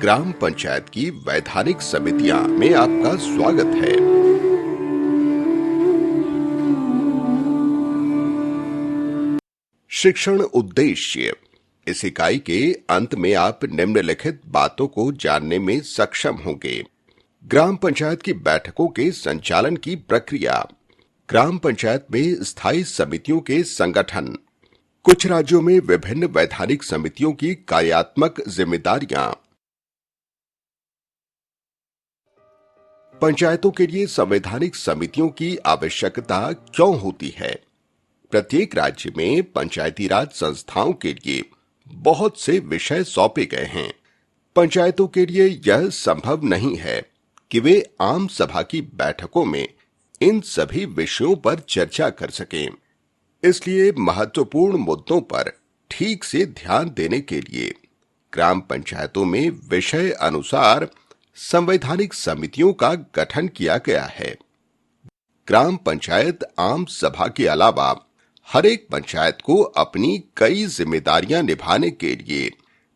ग्राम पंचायत की वैधानिक समितियां में आपका स्वागत है। शिक्षण उद्देश्य। इस इकाई के अंत में आप निम्नलिखित बातों को जानने में सक्षम होंगे। ग्राम पंचायत की बैठकों के संचालन की प्रक्रिया, ग्राम पंचायत में स्थायी समितियों के संगठन, कुछ राज्यों में विभिन्न वैधानिक समितियों की कार्यात्मक जिम्मेदारियां, पंचायतों के लिए संवैधानिक समितियों की आवश्यकता क्यों होती है। प्रत्येक राज्य में पंचायती राज संस्थाओं के लिए बहुत से विषय सौंपे गए हैं। पंचायतों के लिए यह संभव नहीं है कि वे आम सभा की बैठकों में इन सभी विषयों पर चर्चा कर सकें। इसलिए महत्वपूर्ण मुद्दों पर ठीक से ध्यान देने के लिए ग्राम पंचायतों में विषय अनुसार संवैधानिक समितियों का गठन किया गया है। ग्राम पंचायत आम सभा के अलावा हर एक पंचायत को अपनी कई जिम्मेदारियां निभाने के लिए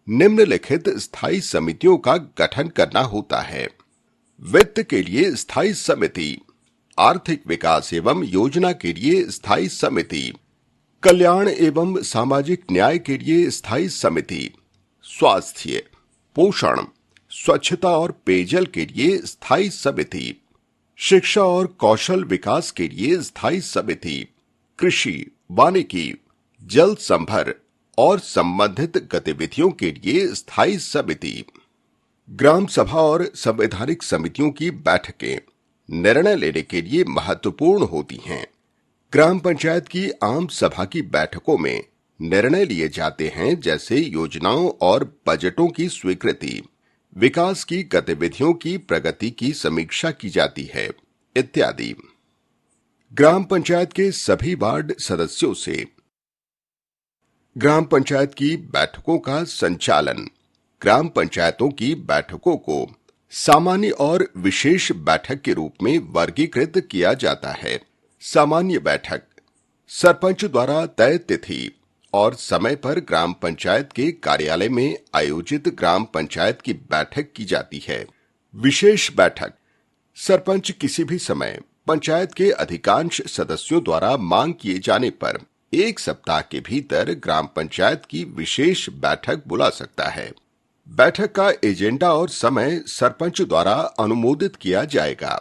निम्नलिखित स्थायी समितियों का गठन करना होता है। वित्त के लिए स्थायी समिति, आर्थिक विकास एवं योजना के लिए स्थायी समिति, कल्याण एवं सामाजिक न्याय के लिए स्थायी समिति, स्वास्थ्य, पोषण, स्वच्छता और पेयजल के लिए स्थायी समिति, शिक्षा और कौशल विकास के लिए स्थायी समिति, कृषि, वानिकी, जल संभर और संबंधित गतिविधियों के लिए स्थायी समिति। ग्राम सभा और संवैधानिक समितियों की बैठकें निर्णय लेने के लिए महत्वपूर्ण होती हैं। ग्राम पंचायत की आम सभा की बैठकों में निर्णय लिए जाते हैं, जैसे योजनाओं और बजटों की स्वीकृति, विकास की गतिविधियों की प्रगति की समीक्षा की जाती है इत्यादि। ग्राम पंचायत के सभी वार्ड सदस्यों से ग्राम पंचायत की बैठकों का संचालन। ग्राम पंचायतों की बैठकों को सामान्य और विशेष बैठक के रूप में वर्गीकृत किया जाता है। सामान्य बैठक सरपंच द्वारा तय तिथि और समय पर ग्राम पंचायत के कार्यालय में आयोजित ग्राम पंचायत की बैठक की जाती है। विशेष बैठक सरपंच किसी भी समय पंचायत के अधिकांश सदस्यों द्वारा मांग किए जाने पर 1 सप्ताह के भीतर ग्राम पंचायत की विशेष बैठक बुला सकता है। बैठक का एजेंडा और समय सरपंच द्वारा अनुमोदित किया जाएगा।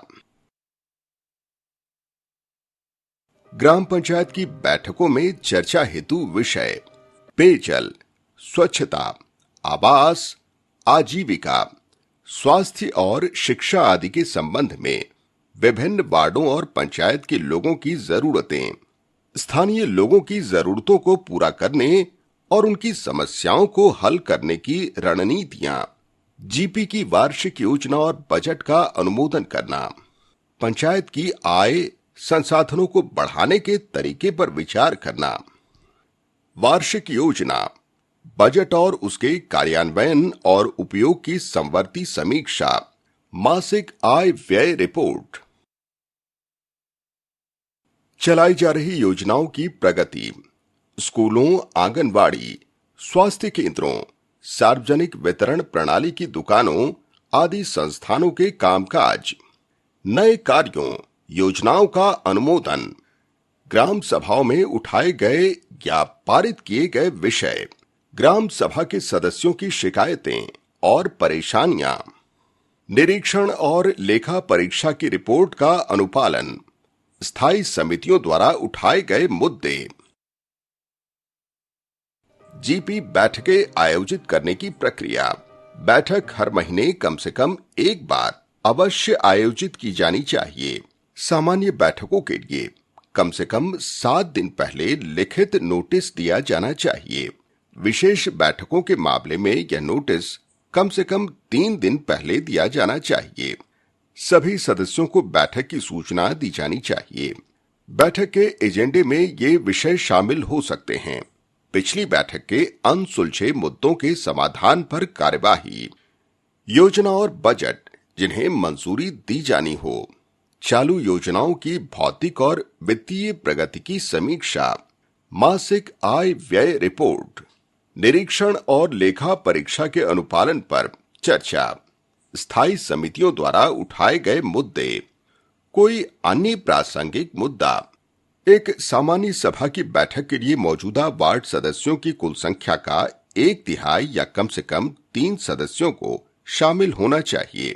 ग्राम पंचायत की बैठकों में चर्चा हेतु विषय पेयजल, स्वच्छता, आवास, आजीविका, स्वास्थ्य और शिक्षा आदि के संबंध में विभिन्न वार्डों और पंचायत के लोगों की जरूरतें, स्थानीय लोगों की जरूरतों को पूरा करने और उनकी समस्याओं को हल करने की रणनीतियां, जीपी की वार्षिक योजना और बजट का अनुमोदन करना, पंचायत की आय संसाधनों को बढ़ाने के तरीके पर विचार करना, वार्षिक योजना, बजट और उसके कार्यान्वयन और उपयोग की समवर्ती समीक्षा, मासिक आय व्यय रिपोर्ट, चलाई जा रही योजनाओं की प्रगति, स्कूलों, आंगनवाड़ी, स्वास्थ्य केंद्रों, सार्वजनिक वितरण प्रणाली की दुकानों आदि संस्थानों के कामकाज, नए कार्यों, योजनाओं का अनुमोदन, ग्राम सभाओं में उठाए गए या पारित किए गए विषय, ग्राम सभा के सदस्यों की शिकायतें और परेशानियां, निरीक्षण और लेखा परीक्षा की रिपोर्ट का अनुपालन, स्थायी समितियों द्वारा उठाए गए मुद्दे। जीपी बैठकें आयोजित करने की प्रक्रिया। बैठक हर महीने कम से कम एक बार अवश्य आयोजित की जानी चाहिए। सामान्य बैठकों के लिए कम से कम 7 दिन पहले लिखित नोटिस दिया जाना चाहिए। विशेष बैठकों के मामले में यह नोटिस कम से कम 3 दिन पहले दिया जाना चाहिए। सभी सदस्यों को बैठक की सूचना दी जानी चाहिए। बैठक के एजेंडे में ये विषय शामिल हो सकते हैं: पिछली बैठक के अनसुलझे मुद्दों के समाधान पर कार्यवाही, योजना और बजट जिन्हें मंजूरी दी जानी हो, चालू योजनाओं की भौतिक और वित्तीय प्रगति की समीक्षा, मासिक आय व्यय रिपोर्ट, निरीक्षण और लेखा परीक्षा के अनुपालन पर चर्चा, स्थायी समितियों द्वारा उठाए गए मुद्दे, कोई अन्य प्रासंगिक मुद्दा। एक सामान्य सभा की बैठक के लिए मौजूदा वार्ड सदस्यों की कुल संख्या का 1/3 या कम से कम 3 सदस्यों को शामिल होना चाहिए।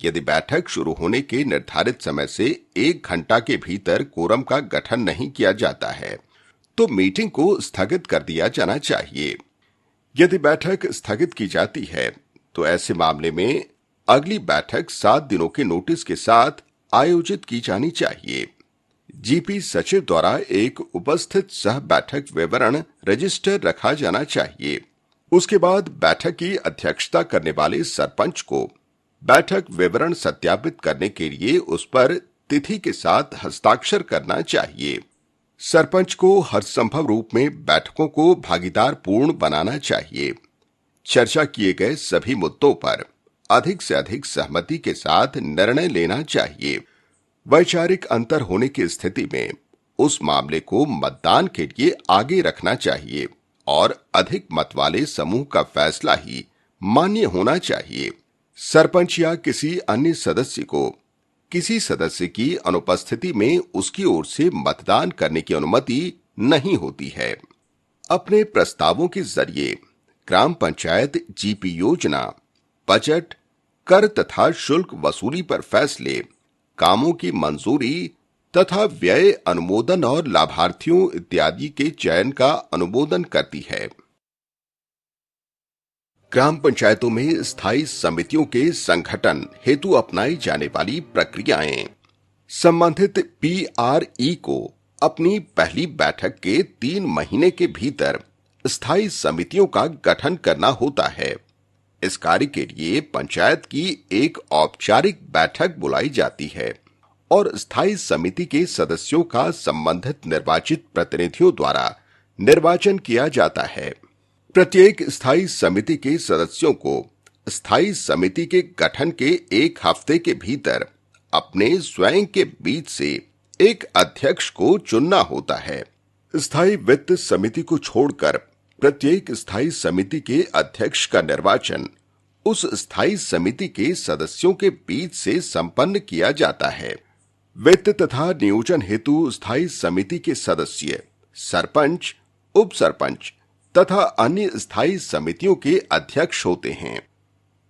यदि बैठक शुरू होने के निर्धारित समय से 1 घंटा के भीतर कोरम का गठन नहीं किया जाता है, तो मीटिंग को स्थगित कर दिया जाना चाहिए। यदि बैठक स्थगित की जाती है, तो ऐसे मामले में अगली बैठक 7 दिनों के नोटिस के साथ आयोजित की जानी चाहिए। जीपी सचिव द्वारा एक उपस्थित सह बैठक विवरण रजिस्टर रखा जाना चाहिए। उसके बाद बैठक की अध्यक्षता करने वाले सरपंच को बैठक विवरण सत्यापित करने के लिए उस पर तिथि के साथ हस्ताक्षर करना चाहिए। सरपंच को हर संभव रूप में बैठकों को भागीदार पूर्ण बनाना चाहिए। चर्चा किए गए सभी मुद्दों पर अधिक से अधिक सहमति के साथ निर्णय लेना चाहिए। वैचारिक अंतर होने की स्थिति में उस मामले को मतदान के लिए आगे रखना चाहिए और अधिक मत वाले समूह का फैसला ही मान्य होना चाहिए। सरपंच या किसी अन्य सदस्य को किसी सदस्य की अनुपस्थिति में उसकी ओर से मतदान करने की अनुमति नहीं होती है। अपने प्रस्तावों के जरिए ग्राम पंचायत जीपी योजना, बजट, कर तथा शुल्क वसूली पर फैसले, कामों की मंजूरी तथा व्यय अनुमोदन और लाभार्थियों इत्यादि के चयन का अनुमोदन करती है। ग्राम पंचायतों में स्थायी समितियों के संगठन हेतु अपनाई जाने वाली प्रक्रियाएं। संबंधित पीआरई को अपनी पहली बैठक के 3 महीने के भीतर स्थायी समितियों का गठन करना होता है। इस कार्य के लिए पंचायत की एक औपचारिक बैठक बुलाई जाती है और स्थायी समिति के सदस्यों का संबंधित निर्वाचित प्रतिनिधियों द्वारा निर्वाचन किया जाता है। प्रत्येक स्थायी समिति के सदस्यों को स्थायी समिति के गठन के 1 हफ्ते के भीतर अपने स्वयं के बीच से एक अध्यक्ष को चुनना होता है। स्थायी वित्त समिति को छोड़कर प्रत्येक स्थायी समिति के अध्यक्ष का निर्वाचन उस स्थायी समिति के सदस्यों के बीच से संपन्न किया जाता है। वित्त तथा नियोजन हेतु स्थायी समिति के सदस्य सरपंच, उप सरपंच तथा अन्य स्थायी समितियों के अध्यक्ष होते हैं।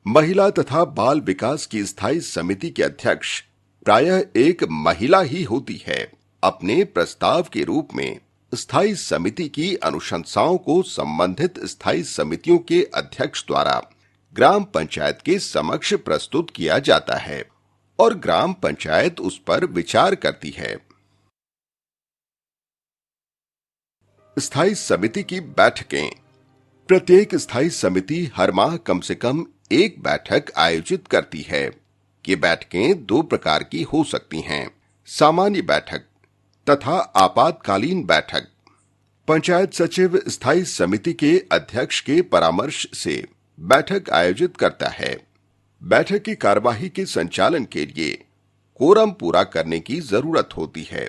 महिला तथा बाल विकास की स्थायी समिति के अध्यक्ष प्रायः एक महिला ही होती है। अपने प्रस्ताव के रूप में स्थायी समिति की अनुशंसाओं को संबंधित स्थायी समितियों के अध्यक्ष द्वारा ग्राम पंचायत के समक्ष प्रस्तुत किया जाता है और ग्राम पंचायत उस पर विचार करती है। स्थायी समिति की बैठकें। प्रत्येक स्थायी समिति हर माह कम से कम 1 बैठक आयोजित करती है। ये बैठकें 2 प्रकार की हो सकती हैं: सामान्य बैठक तथा आपातकालीन बैठक। पंचायत सचिव स्थायी समिति के अध्यक्ष के परामर्श से बैठक आयोजित करता है। बैठक की कार्यवाही के संचालन के लिए कोरम पूरा करने की जरूरत होती है।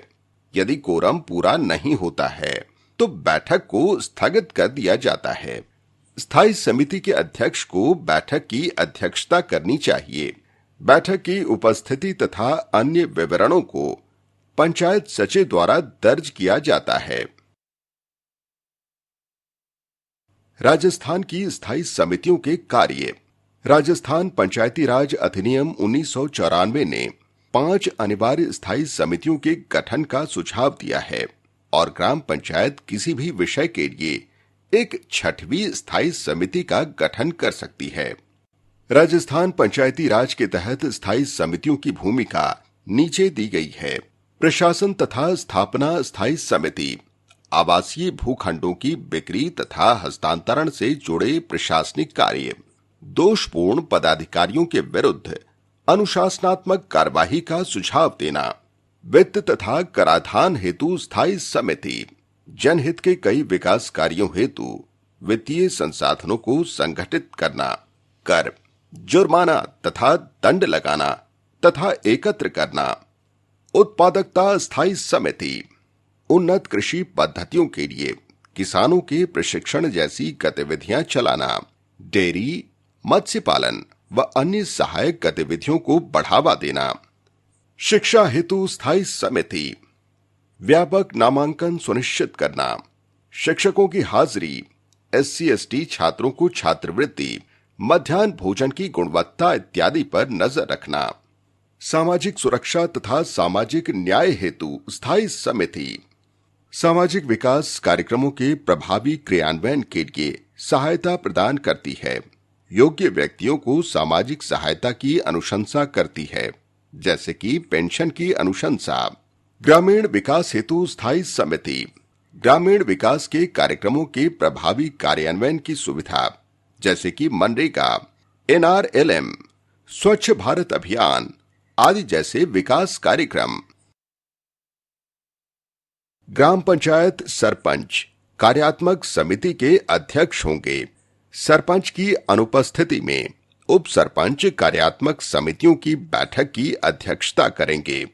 यदि कोरम पूरा नहीं होता है तो बैठक को स्थगित कर दिया जाता है। स्थायी समिति के अध्यक्ष को बैठक की अध्यक्षता करनी चाहिए। बैठक की उपस्थिति तथा अन्य विवरणों को पंचायत सचिव द्वारा दर्ज किया जाता है। राजस्थान की स्थायी समितियों के कार्य। राजस्थान पंचायती राज अधिनियम 1994 ने 5 अनिवार्य स्थायी समितियों के गठन का सुझाव दिया है और ग्राम पंचायत किसी भी विषय के लिए एक 6वीं स्थायी समिति का गठन कर सकती है। राजस्थान पंचायती राज के तहत स्थायी समितियों की भूमिका नीचे दी गई है। प्रशासन तथा स्थापना स्थायी समिति आवासीय भूखंडों की बिक्री तथा हस्तांतरण से जुड़े प्रशासनिक कार्य, दोषपूर्ण पदाधिकारियों के विरुद्ध अनुशासनात्मक कार्यवाही का सुझाव देना, वित्त तथा कराधान हेतु स्थायी समिति, जनहित के कई विकास कार्यों हेतु वित्तीय संसाधनों को संगठित करना, कर, जुर्माना तथा दंड लगाना तथा एकत्र करना, उत्पादकता स्थायी समिति, उन्नत कृषि पद्धतियों के लिए किसानों के प्रशिक्षण जैसी गतिविधियां चलाना, डेयरी, मत्स्य पालन, व अन्य सहायक गतिविधियों को बढ़ावा देना। शिक्षा हेतु स्थायी समिति, व्यापक नामांकन सुनिश्चित करना, शिक्षकों की हाजिरी, SC/ST छात्रों को छात्रवृत्ति, मध्याह्न भोजन की गुणवत्ता इत्यादि पर नजर रखना। सामाजिक सुरक्षा तथा सामाजिक न्याय हेतु स्थायी समिति, सामाजिक विकास कार्यक्रमों के प्रभावी क्रियान्वयन के लिए सहायता प्रदान करती है, योग्य व्यक्तियों को सामाजिक सहायता की अनुशंसा करती है, जैसे कि पेंशन की अनुशंसा। ग्रामीण विकास हेतु स्थायी समिति, ग्रामीण विकास के कार्यक्रमों के प्रभावी कार्यान्वयन की सुविधा, जैसे कि मनरेगा, NRLM, स्वच्छ भारत अभियान आदि जैसे विकास कार्यक्रम। ग्राम पंचायत सरपंच कार्यात्मक समिति के अध्यक्ष होंगे। सरपंच की अनुपस्थिति में उप सरपंच कार्यात्मक समितियों की बैठक की अध्यक्षता करेंगे।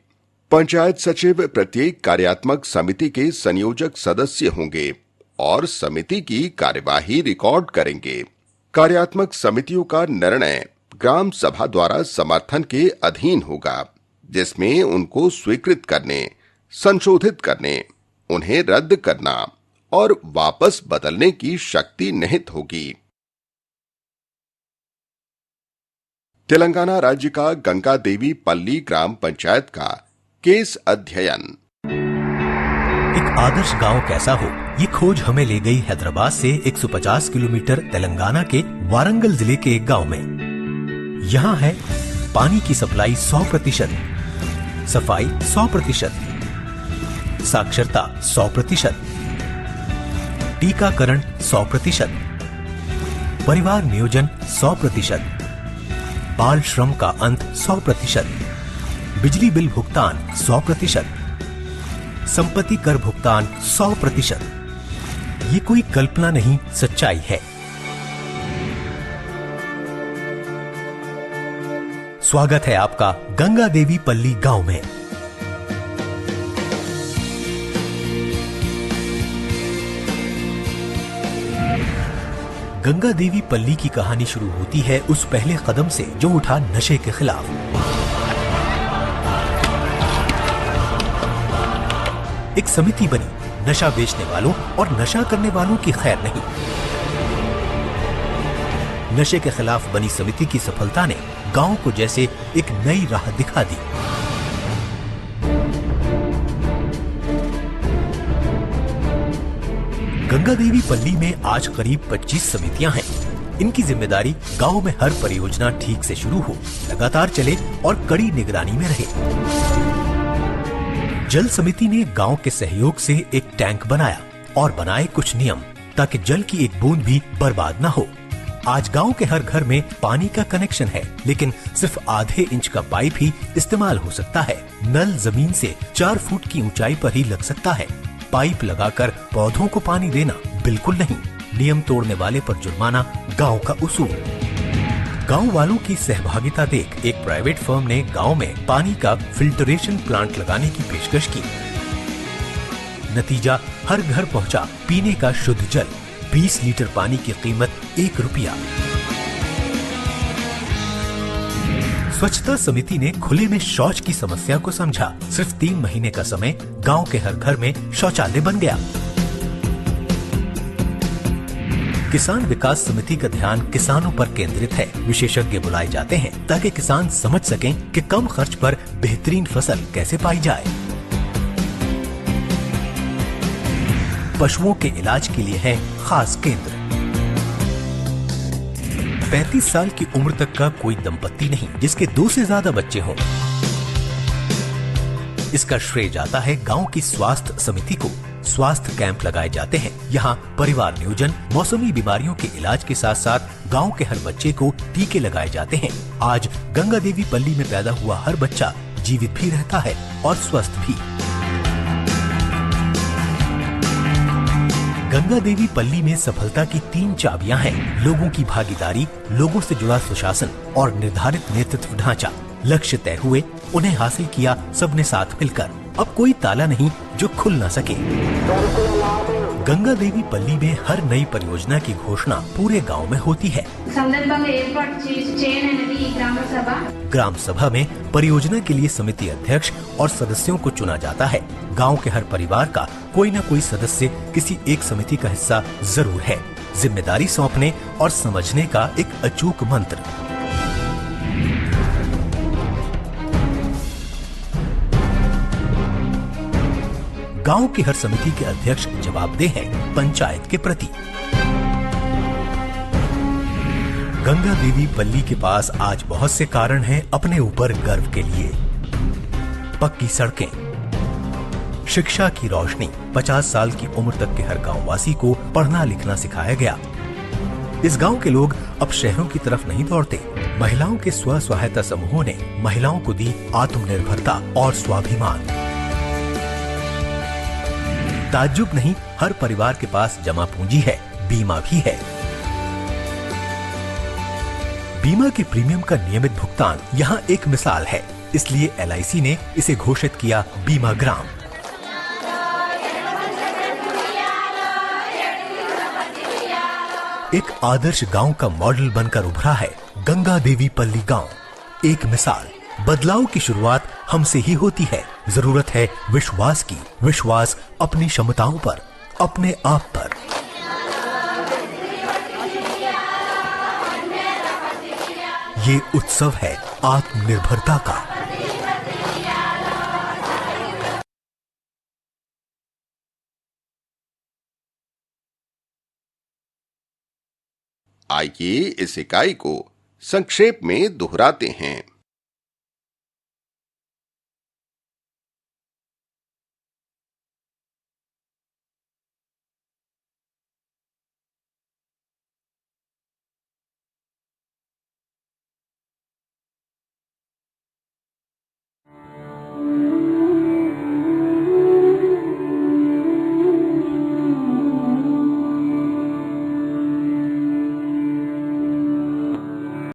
पंचायत सचिव प्रत्येक कार्यात्मक समिति के संयोजक सदस्य होंगे और समिति की कार्यवाही रिकॉर्ड करेंगे। कार्यात्मक समितियों का निर्णय ग्राम सभा द्वारा समर्थन के अधीन होगा, जिसमें उनको स्वीकृत करने, संशोधित करने, उन्हें रद्द करना और वापस बदलने की शक्ति निहित होगी। तेलंगाना राज्य का गंगा देवी पल्ली ग्राम पंचायत का केस अध्ययन। एक आदर्श गांव कैसा हो, ये खोज हमें ले गई हैदराबाद से 150 किलोमीटर तेलंगाना के वारंगल जिले के एक गांव में। यहाँ है पानी की सप्लाई 100%, सफाई 100%, साक्षरता 100%, टीकाकरण 100%, परिवार नियोजन 100%, बाल श्रम का अंत 100%, बिजली बिल भुगतान 100%, संपत्ति कर भुगतान 100%। ये कोई कल्पना नहीं, सच्चाई है। स्वागत है आपका गंगा देवी पल्ली गांव में। गंगा देवी पल्ली की कहानी शुरू होती है उस पहले कदम से जो उठा नशे के खिलाफ। एक समिति बनी नशा बेचने वालों और नशा करने वालों की खैर नहीं। नशे के खिलाफ बनी समिति की सफलता ने गांव को जैसे एक नई राह दिखा दी। गंगा देवी पल्ली में आज करीब 25 समितियां हैं। इनकी जिम्मेदारी गांव में हर परियोजना ठीक से शुरू हो, लगातार चले और कड़ी निगरानी में रहे। जल समिति ने गांव के सहयोग से एक टैंक बनाया और बनाए कुछ नियम ताकि जल की एक बूंद भी बर्बाद न हो। आज गांव के हर घर में पानी का कनेक्शन है, लेकिन सिर्फ आधे इंच का पाइप ही इस्तेमाल हो सकता है। नल जमीन से 4 फुट की ऊंचाई पर ही लग सकता है। पाइप लगाकर पौधों को पानी देना बिल्कुल नहीं। नियम तोड़ने वाले पर जुर्माना गांव का उसूल। गांव वालों की सहभागिता देख एक प्राइवेट फर्म ने गांव में पानी का फिल्टरेशन प्लांट लगाने की पेशकश की। नतीजा हर घर पहुंचा पीने का शुद्ध जल। 20 लीटर पानी की कीमत 1 रुपया। स्वच्छता समिति ने खुले में शौच की समस्या को समझा। सिर्फ 3 महीने का समय, गांव के हर घर में शौचालय बन गया। किसान विकास समिति का ध्यान किसानों पर केंद्रित है। विशेषज्ञ बुलाए जाते हैं ताकि किसान समझ सकें कि कम खर्च पर बेहतरीन फसल कैसे पाई जाए। पशुओं के इलाज के लिए है खास केंद्र। 35 साल की उम्र तक का कोई दंपत्ति नहीं जिसके 2 से ज्यादा बच्चे हों। इसका श्रेय जाता है गांव की स्वास्थ्य समिति को। स्वास्थ्य कैंप लगाए जाते हैं। यहाँ परिवार नियोजन, मौसमी बीमारियों के इलाज के साथ साथ गांव के हर बच्चे को टीके लगाए जाते हैं। आज गंगा देवी पल्ली में पैदा हुआ हर बच्चा जीवित भी रहता है और स्वस्थ भी। गंगा देवी पल्ली में सफलता की 3 चाबियां हैं। लोगों की भागीदारी, लोगों से जुड़ा सुशासन और निर्धारित नेतृत्व ढांचा। लक्ष्य तय हुए, उन्हें हासिल किया सबने साथ मिलकर। अब कोई ताला नहीं जो खुल न सके। गंगा देवी पल्ली में हर नई परियोजना की घोषणा पूरे गांव में होती है। సందర్భంగా ఏర్పాటు చేయనున్నది ఈ గ్రామ సభ। ग्राम सभा में परियोजना के लिए समिति अध्यक्ष और सदस्यों को चुना जाता है। गांव के हर परिवार का कोई न कोई सदस्य किसी एक समिति का हिस्सा जरूर है। जिम्मेदारी सौंपने और समझने का एक अचूक मंत्र। गांव की हर समिति के अध्यक्ष जवाबदेह हैं पंचायत के प्रति। गंगा देवी पल्ली के पास आज बहुत से कारण हैं अपने ऊपर गर्व के लिए। पक्की सड़कें, शिक्षा की रोशनी, 50 साल की उम्र तक के हर गांववासी को पढ़ना लिखना सिखाया गया। इस गांव के लोग अब शहरों की तरफ नहीं दौड़ते। महिलाओं के स्व सहायता समूहों ने महिलाओं को दी आत्मनिर्भरता और स्वाभिमान। ताज्जुब नहीं, हर परिवार के पास जमा पूंजी है, बीमा भी है। बीमा के प्रीमियम का नियमित भुगतान यहाँ एक मिसाल है, इसलिए LIC ने इसे घोषित किया बीमा ग्राम। एक आदर्श गांव का मॉडल बनकर उभरा है गंगा देवी पल्ली गांव। एक मिसाल। बदलाव की शुरुआत हमसे ही होती है। जरूरत है विश्वास की, विश्वास अपनी क्षमताओं पर, अपने आप पर। ये उत्सव है आत्मनिर्भरता का। आइए इस इकाई को संक्षेप में दोहराते हैं।